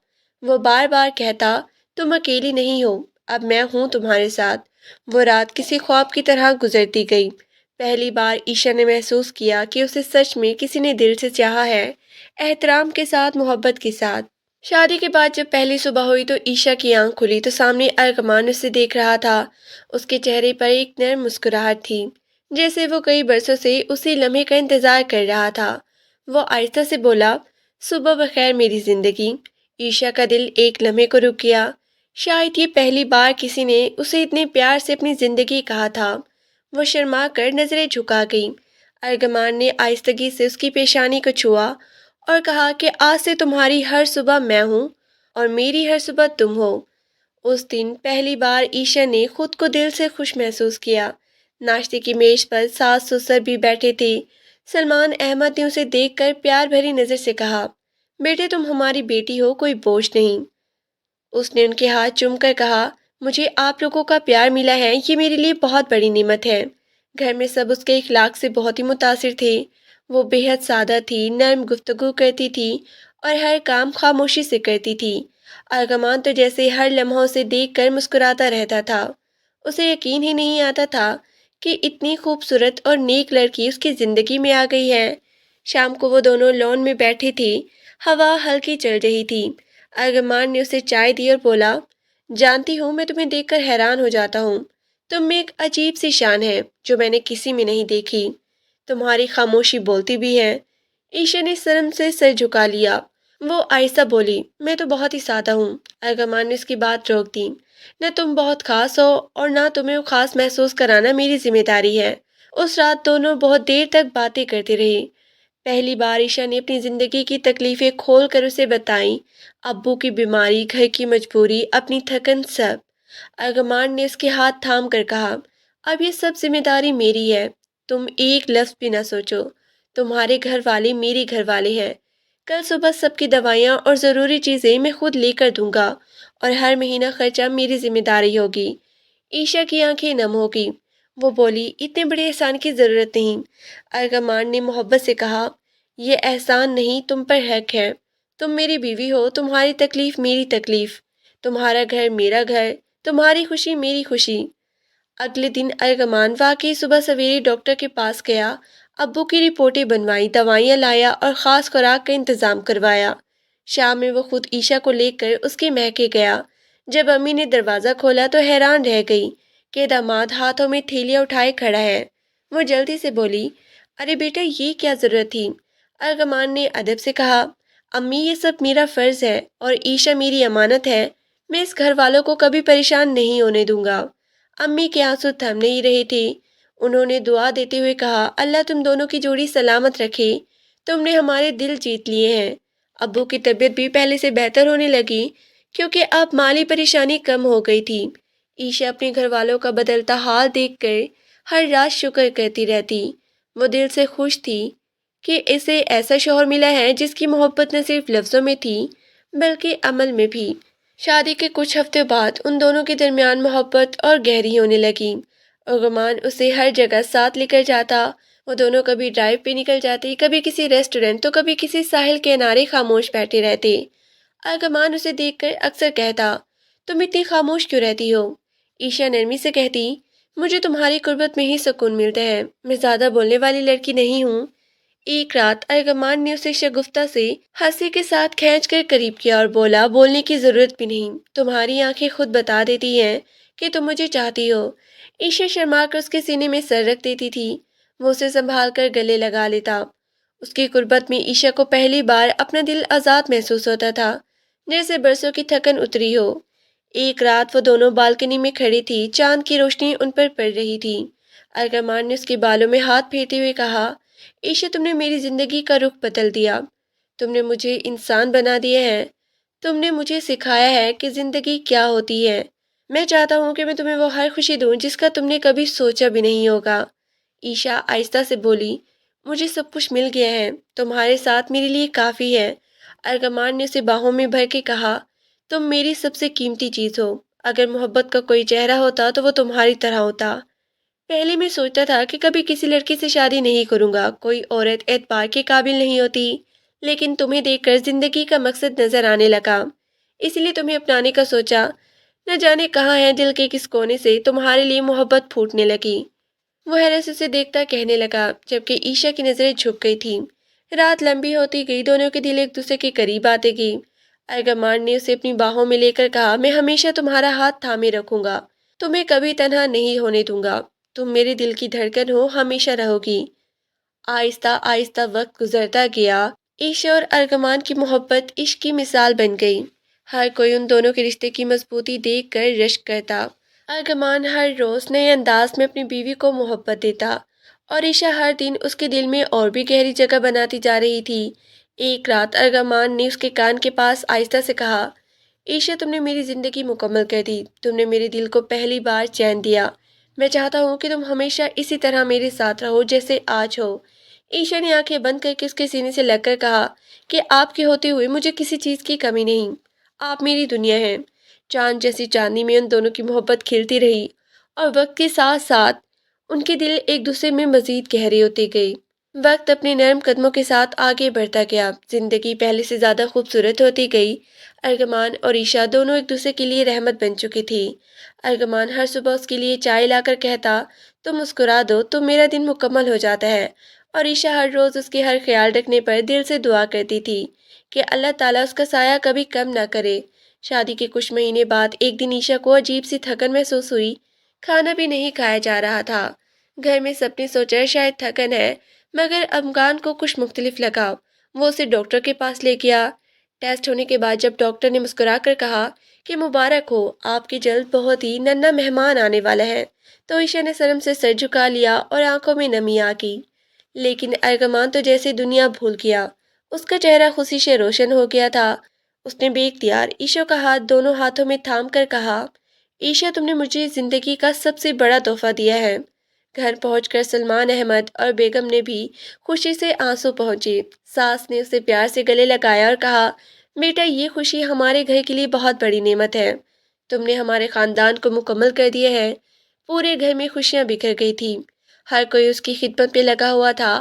وہ بار بار کہتا، تم اکیلی نہیں ہو، اب میں ہوں تمہارے ساتھ۔ وہ رات کسی خواب کی طرح گزرتی گئی۔ پہلی بار عیشا نے محسوس کیا کہ اسے سچ میں کسی نے دل سے چاہا ہے، احترام کے ساتھ، محبت کے ساتھ۔ شادی کے بعد جب پہلی صبح ہوئی تو عیشا کی آنکھ کھلی تو سامنے ارغمان اسے دیکھ رہا تھا۔ اس کے چہرے پر ایک نرم مسکراہٹ تھی، جیسے وہ کئی برسوں سے اسی لمحے کا انتظار کر رہا تھا۔ وہ آہستہ سے بولا، صبح بخیر میری زندگی۔ عیشا کا دل ایک لمحے کو رک گیا۔ شاید یہ پہلی بار کسی نے اسے اتنے پیار سے اپنی زندگی کہا تھا۔ وہ شرما کر نظریں جھکا گئی۔ ارغمان نے آہستگی سے اس کی پیشانی کو چھوا اور کہا کہ آج سے تمہاری ہر صبح میں ہوں اور میری ہر صبح تم ہو۔ اس دن پہلی بار عیشا نے خود کو دل سے خوش محسوس کیا۔ ناشتے کی میز پر ساس سسر بھی بیٹھے تھے۔ سلمان احمد نے اسے دیکھ کر پیار بھری نظر سے کہا، بیٹے تم ہماری بیٹی ہو، کوئی بوجھ نہیں۔ اس نے ان کے ہاتھ چوم کر کہا، مجھے آپ لوگوں کا پیار ملا ہے، یہ میرے لیے بہت بڑی نعمت ہے۔ گھر میں سب اس کے اخلاق سے بہت ہی متاثر تھے۔ وہ بے حد سادہ تھی، نرم گفتگو کرتی تھی اور ہر کام خاموشی سے کرتی تھی۔ ارغمان تو جیسے ہر لمحہ اسے دیکھ کر مسکراتا رہتا تھا۔ اسے یقین ہی نہیں آتا تھا کہ اتنی خوبصورت اور نیک لڑکی اس کی زندگی میں آ گئی ہے۔ شام کو وہ دونوں لان میں بیٹھے تھے، ہوا ہلکی چل رہی تھی۔ ارغمان نے اسے چائے دی اور بولا، جانتی ہوں میں تمہیں دیکھ کر حیران ہو جاتا ہوں، تم میں ایک عجیب سی شان ہے جو میں نے کسی میں نہیں دیکھی، تمہاری خاموشی بولتی بھی ہے۔ عیشا نے شرم سے سر جھکا لیا۔ وہ آہستہ بولی، میں تو بہت ہی سادہ ہوں۔ ارغمان نے اس کی بات روک دی، نہ تم بہت خاص ہو اور نہ تمہیں خاص محسوس کرانا میری ذمہ داری ہے۔ اس رات دونوں بہت دیر تک باتیں کرتے رہے۔ پہلی بار عیشا نے اپنی زندگی کی تکلیفیں کھول کر اسے بتائیں، ابو کی بیماری، گھر کی مجبوری، اپنی تھکن، سب۔ ارغمان نے اس کے ہاتھ تھام کر کہا، اب یہ سب ذمہ داری میری ہے، تم ایک لفظ بھی نہ سوچو، تمہارے گھر والے میرے گھر والے ہیں۔ کل صبح سب کی دوائیاں اور ضروری چیزیں میں خود لے کر دوں گا اور ہر مہینہ خرچہ میری ذمہ داری ہوگی۔ عیشا کی آنکھیں نم ہو گئی۔ وہ بولی، اتنے بڑے احسان کی ضرورت نہیں۔ ارغمان نے محبت سے کہا، یہ احسان نہیں، تم پر حق ہے، تم میری بیوی ہو، تمہاری تکلیف میری تکلیف، تمہارا گھر میرا گھر، تمہاری خوشی میری خوشی۔ اگلے دن ارغمان واقعی صبح سویرے ڈاکٹر کے پاس گیا، ابو کی رپورٹیں بنوائی، دوائیاں لایا اور خاص خوراک کا انتظام کروایا۔ شام میں وہ خود عیشا کو لے کر اس کے مہکے گیا۔ جب امی نے دروازہ کھولا تو حیران رہ گئی کہ داماد ہاتھوں میں تھیلیاں اٹھائے کھڑا ہے۔ وہ جلدی سے بولی، ارے بیٹا یہ کیا ضرورت تھی؟ ارغمان نے ادب سے کہا، امی یہ سب میرا فرض ہے اور عیشا میری امانت ہے، میں اس گھر والوں کو کبھی پریشان نہیں ہونے دوں گا۔ امی کے آنسو تھم نہیں رہے تھے، انہوں نے دعا دیتے ہوئے کہا، اللہ تم دونوں کی جوڑی سلامت رکھے، تم نے ہمارے دل جیت لیے ہیں۔ ابو کی طبیعت بھی پہلے سے بہتر ہونے لگی کیونکہ اب مالی پریشانی کم ہو گئی تھی۔ عیشا اپنے گھر والوں کا بدلتا حال دیکھ کر ہر رات شکر کرتی رہتی۔ وہ دل سے خوش تھی کہ اسے ایسا شوہر ملا ہے جس کی محبت نہ صرف لفظوں میں تھی بلکہ عمل میں بھی۔ شادی کے کچھ ہفتے بعد ان دونوں کے درمیان محبت اور گہری ہونے لگی۔ ارغمان اسے ہر جگہ ساتھ لے کر جاتا، وہ دونوں کبھی ڈرائیو پہ نکل جاتے، کبھی کسی ریسٹورنٹ تو کبھی کسی ساحل کے کنارے خاموش بیٹھے رہتے۔ ارغمان اسے دیکھ کر اکثر کہتا، تم اتنی خاموش کیوں رہتی ہو؟ عیشا نرمی سے کہتی، مجھے تمہاری قربت میں ہی سکون ملتا ہے، میں زیادہ بولنے والی لڑکی نہیں ہوں۔ ایک رات ارغمان نے اسے شگفتہ سے ہنسی کے ساتھ کھینچ کر قریب کیا اور بولا، بولنے کی ضرورت بھی نہیں، تمہاری آنکھیں خود بتا دیتی ہیں کہ تم مجھے چاہتی ہو۔ عیشا شرما کر اس کے سینے میں سر رکھ دیتی تھی، وہ اسے سنبھال کر گلے لگا لیتا۔ اس کی قربت میں عیشا کو پہلی بار اپنا دل آزاد محسوس ہوتا تھا، جیسے برسوں کی تھکن اتری ہو۔ ایک رات وہ دونوں بالکنی میں کھڑی تھی، چاند کی روشنی ان پر پڑ رہی تھی۔ ارغمان نے اس کے بالوں میں ہاتھ پھیرتے ہوئے کہا، عیشا تم نے میری زندگی کا رخ بدل دیا، تم نے مجھے انسان بنا دیا ہے، تم نے مجھے سکھایا ہے کہ زندگی کیا ہوتی ہے۔ میں چاہتا ہوں کہ میں تمہیں وہ ہر خوشی دوں جس کا تم نے کبھی سوچا بھی نہیں ہوگا۔ عیشا آہستہ سے بولی، مجھے سب کچھ مل گیا ہے، تمہارے ساتھ میرے لیے کافی ہے۔ ارغمان نے اسے باہوں میں بھر کے کہا، تم میری سب سے قیمتی چیز ہو، اگر محبت کا کوئی چہرہ ہوتا تو وہ تمہاری طرح ہوتا۔ پہلے میں سوچتا تھا کہ کبھی کسی لڑکی سے شادی نہیں کروں گا، کوئی عورت اعتبار کے قابل نہیں ہوتی، لیکن تمہیں دیکھ کر زندگی کا مقصد نظر آنے لگا، اس لیے تمہیں اپنانے کا سوچا۔ نہ جانے کہاں ہے دل کے کس کونے سے تمہارے لیے محبت پھوٹنے لگی۔ وہ حیرت سے اسے دیکھتا کہنے لگا، جبکہ عیشا کی نظریں جھک گئی تھیں۔ رات لمبی ہوتی گئی، دونوں کے دل ایک دوسرے کے قریب آتے گئے۔ ارغمان نے اسے اپنی باہوں میں لے کر کہا، میں ہمیشہ تمہارا ہاتھ تھامے رکھوں گا، تمہیں کبھی تنہا نہیں ہونے دوں گا، تم میرے دل کی دھڑکن ہو، ہمیشہ رہو گی۔ آہستہ آہستہ وقت گزرتا گیا، عیشا اور ارغمان کی محبت عشق کی مثال بن گئی۔ ہر کوئی ان دونوں کے رشتے کی مضبوطی دیکھ کر رشک کرتا۔ ارغمان ہر روز نئے انداز میں اپنی بیوی کو محبت دیتا اور عیشا ہر دن اس کے دل میں اور بھی گہری جگہ بناتی جا رہی تھی۔ ایک رات ارغمان نے اس کے کان کے پاس آہستہ سے کہا، عیشا تم نے میری زندگی مکمل کر دی، تم نے میرے دل کو پہلی بار چین دیا، میں چاہتا ہوں کہ تم ہمیشہ اسی طرح میرے ساتھ رہو جیسے آج ہو۔ عیشا نے آنکھیں بند کر کے اس کے سینے سے لگ کر کہا کہ آپ کے ہوتے ہوئے مجھے کسی چیز کی کمی نہیں، آپ میری دنیا ہیں۔ چاند جیسی چاندنی میں ان دونوں کی محبت کھلتی رہی اور وقت کے ساتھ ساتھ ان کے دل ایک دوسرے میں مزید گہرے ہوتے گئے۔ وقت اپنے نرم قدموں کے ساتھ آگے بڑھتا گیا، زندگی پہلے سے زیادہ خوبصورت ہوتی گئی۔ ارغمان اور عیشا دونوں ایک دوسرے کے لیے رحمت بن چکی تھی۔ ارغمان ہر صبح اس کے لیے چائے لا کر کہتا، تم مسکرا دو تو میرا دن مکمل ہو جاتا ہے، اور عیشا ہر روز اس کے ہر خیال رکھنے پر دل سے دعا کرتی تھی کہ اللہ تعالیٰ اس کا سایہ کبھی کم نہ کرے۔ شادی کے کچھ مہینے بعد ایک دن عیشا کو عجیب سی تھکن محسوس ہوئی، کھانا بھی نہیں کھایا جا رہا تھا۔ گھر میں سب نے سوچا شاید تھکن ہے، مگر ارغمان کو کچھ مختلف لگا۔ وہ اسے ڈاکٹر کے پاس لے گیا۔ ٹیسٹ ہونے کے بعد جب ڈاکٹر نے مسکرا کر کہا کہ مبارک ہو، آپ کے جلد بہت ہی ننھا مہمان آنے والا ہے، تو عیشا نے شرم سے سر جھکا لیا اور آنکھوں میں نمی آ گئی۔ لیکن ارغمان تو جیسے دنیا بھول گیا، اس کا چہرہ خوشی سے روشن ہو گیا تھا۔ اس نے بے اختیار عیشا کا ہاتھ دونوں ہاتھوں میں تھام کر کہا، عیشا تم نے مجھے زندگی کا سب سے بڑا تحفہ دیا ہے۔ گھر پہنچ کر سلمان احمد اور بیگم نے بھی خوشی سے آنسو پہنچے۔ ساس نے اسے پیار سے گلے لگایا اور کہا، بیٹا یہ خوشی ہمارے گھر کے لیے بہت بڑی نعمت ہے، تم نے ہمارے خاندان کو مکمل کر دیا ہے۔ پورے گھر میں خوشیاں بکھر گئی تھی، ہر کوئی اس کی خدمت پہ لگا ہوا تھا۔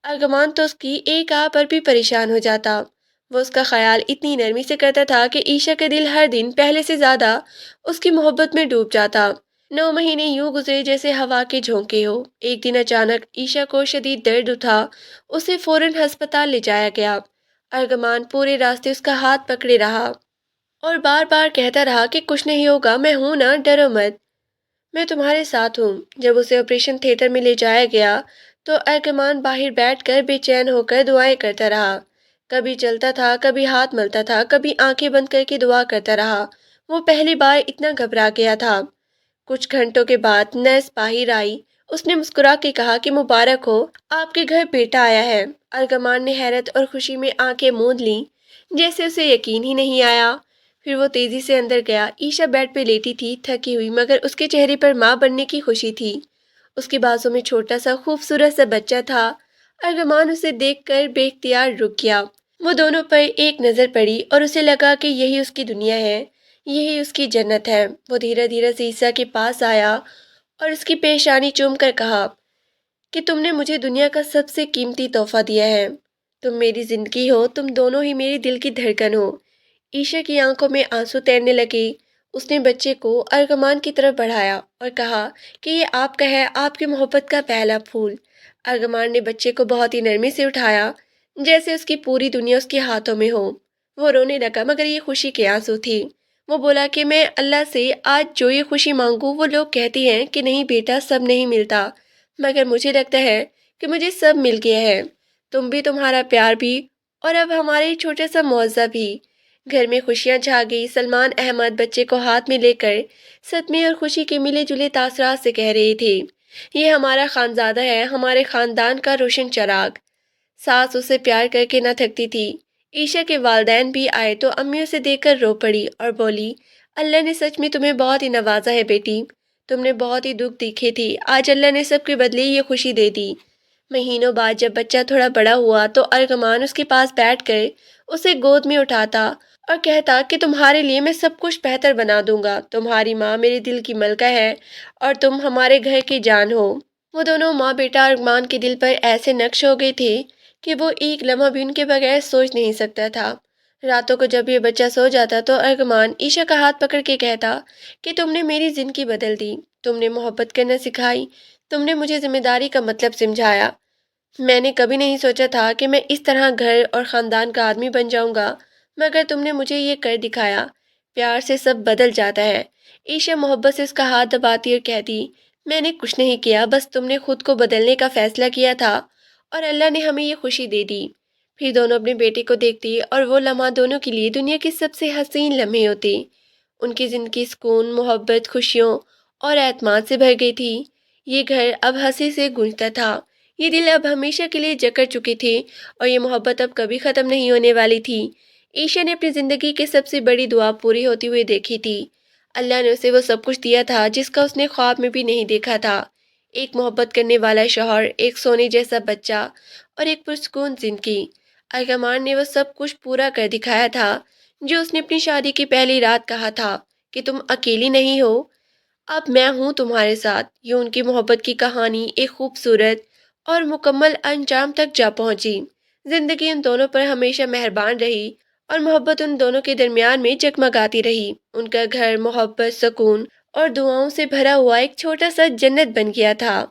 ارغمان تو اس کی ایک آہ پر بھی پریشان ہو جاتا، وہ اس کا خیال اتنی نرمی سے کرتا تھا کہ عیشا کا دل ہر دن پہلے سے زیادہ اس کی محبت میں ڈوب جاتا۔ 9 مہینے یوں گزرے جیسے ہوا کے جھونکے ہو۔ ایک دن اچانک عیشا کو شدید درد اٹھا، اسے فوراً ہسپتال لے جایا گیا۔ ارغمان پورے راستے اس کا ہاتھ پکڑے رہا اور بار بار کہتا رہا کہ کچھ نہیں ہوگا، میں ہوں نا، ڈرو مت، میں تمہارے ساتھ ہوں۔ جب اسے آپریشن تھیٹر میں لے جایا گیا تو ارغمان باہر بیٹھ کر بے چین ہو کر دعائیں کرتا رہا۔ کبھی چلتا تھا، کبھی ہاتھ ملتا تھا، کبھی آنکھیں بند کر کے دعا کرتا رہا۔ وہ پہلی بار اتنا گھبرا گیا تھا۔ کچھ گھنٹوں کے بعد نرس باہر آئی۔ اس نے مسکرا کے کہا کہ مبارک ہو، آپ کے گھر بیٹا آیا ہے۔ ارغمان نے حیرت اور خوشی میں آنکھیں موند لیں، جیسے اسے یقین ہی نہیں آیا۔ پھر وہ تیزی سے اندر گیا۔ عیشا بیڈ پہ لیٹی تھی، تھکی ہوئی، مگر اس کے چہرے پر ماں بننے کی خوشی تھی۔ اس کے بازو میں چھوٹا سا خوبصورت سا بچہ تھا۔ ارغمان اسے دیکھ کر بے اختیار رک گیا۔ وہ دونوں پر ایک نظر پڑی اور اسے لگا کہ یہی اس کی دنیا ہے، یہی اس کی جنت ہے۔ وہ دھیرے دھیرے سے عیسیٰ کے پاس آیا اور اس کی پیشانی چوم کر کہا کہ تم نے مجھے دنیا کا سب سے قیمتی تحفہ دیا ہے، تم میری زندگی ہو، تم دونوں ہی میری دل کی دھڑکن ہو۔ عیشا کی آنکھوں میں آنسو تیرنے لگے۔ اس نے بچے کو ارغمان کی طرف بڑھایا اور کہا کہ یہ آپ کا ہے، آپ کی محبت کا پہلا پھول۔ ارغمان نے بچے کو بہت ہی نرمی سے اٹھایا، جیسے اس کی پوری دنیا اس کے ہاتھوں میں ہو۔ وہ رونے لگا، مگر یہ خوشی کے آنسو تھی۔ وہ بولا کہ میں اللہ سے آج جو یہ خوشی مانگوں، وہ لوگ کہتے ہیں کہ نہیں بیٹا، سب نہیں ملتا، مگر مجھے لگتا ہے کہ مجھے سب مل گیا ہے، تم بھی، تمہارا پیار بھی، اور اب ہمارا یہ چھوٹا سا معاوضہ بھی۔ گھر میں خوشیاں چھا گئی۔ سلمان احمد بچے کو ہاتھ میں لے کر صدمے اور خوشی کے ملے جلے تاثرات سے کہہ رہے تھے، یہ ہمارا خانزادہ ہے، ہمارے خاندان کا روشن چراغ۔ ساس اسے پیار کر کے نہ تھکتی تھی۔ عیشا کے والدین بھی آئے تو امی اسے دیکھ کر رو پڑی اور بولی، اللہ نے سچ میں تمہیں بہت ہی نوازا ہے بیٹی، تم نے بہت ہی دکھ دیکھے تھے، آج اللہ نے سب کے بدلے یہ خوشی دے دی۔ مہینوں بعد جب بچہ تھوڑا بڑا ہوا تو ارغمان اس کے پاس بیٹھ کر اسے گود میں اٹھاتا اور کہتا کہ تمہارے لیے میں سب کچھ بہتر بنا دوں گا، تمہاری ماں میرے دل کی ملکہ ہے اور تم ہمارے گھر کی جان ہو۔ وہ دونوں ماں بیٹا ارغمان کے دل پر ایسے نقش ہو گئے تھے کہ وہ ایک لمحہ بھی ان کے بغیر سوچ نہیں سکتا تھا۔ راتوں کو جب یہ بچہ سو جاتا تو ارغمان عیشا کا ہاتھ پکڑ کے کہتا کہ تم نے میری زندگی بدل دی، تم نے محبت کرنا سکھائی، تم نے مجھے ذمہ داری کا مطلب سمجھایا۔ میں نے کبھی نہیں سوچا تھا کہ میں اس طرح گھر اور خاندان کا آدمی بن جاؤں گا، مگر تم نے مجھے یہ کر دکھایا۔ پیار سے سب بدل جاتا ہے۔ عیشا محبت سے اس کا ہاتھ دباتی اور کہتی، میں نے کچھ نہیں کیا، بس تم نے خود کو بدلنے کا فیصلہ کیا تھا اور اللہ نے ہمیں یہ خوشی دے دی۔ پھر دونوں اپنے بیٹے کو دیکھتی اور وہ لمحہ دونوں کے لیے دنیا کے سب سے حسین لمحے ہوتے۔ ان کی زندگی سکون، محبت، خوشیوں اور اعتماد سے بھر گئی تھی۔ یہ گھر اب ہنسی سے گونجتا تھا، یہ دل اب ہمیشہ کے لیے جکڑ چکے تھے اور یہ محبت اب کبھی ختم نہیں ہونے والی تھی۔ عیشا نے اپنی زندگی کی سب سے بڑی دعا پوری ہوتی ہوئی دیکھی تھی۔ اللہ نے اسے وہ سب کچھ دیا تھا جس کا اس نے خواب میں بھی نہیں دیکھا تھا، ایک محبت کرنے والا شوہر، ایک سونے جیسا بچہ اور ایک پرسکون زندگی۔ ارغمان نے وہ سب کچھ پورا کر دکھایا تھا جو اس نے اپنی شادی کی پہلی رات کہا تھا کہ تم اکیلی نہیں ہو، اب میں ہوں تمہارے ساتھ۔ یہ ان کی محبت کی کہانی ایک خوبصورت اور مکمل انجام تک جا پہنچی۔ زندگی ان دونوں پر ہمیشہ مہربان رہی اور محبت ان دونوں کے درمیان میں جگمگاتی رہی۔ ان کا گھر محبت، سکون اور دعاؤں سے بھرا ہوا ایک چھوٹا سا جنت بن گیا تھا۔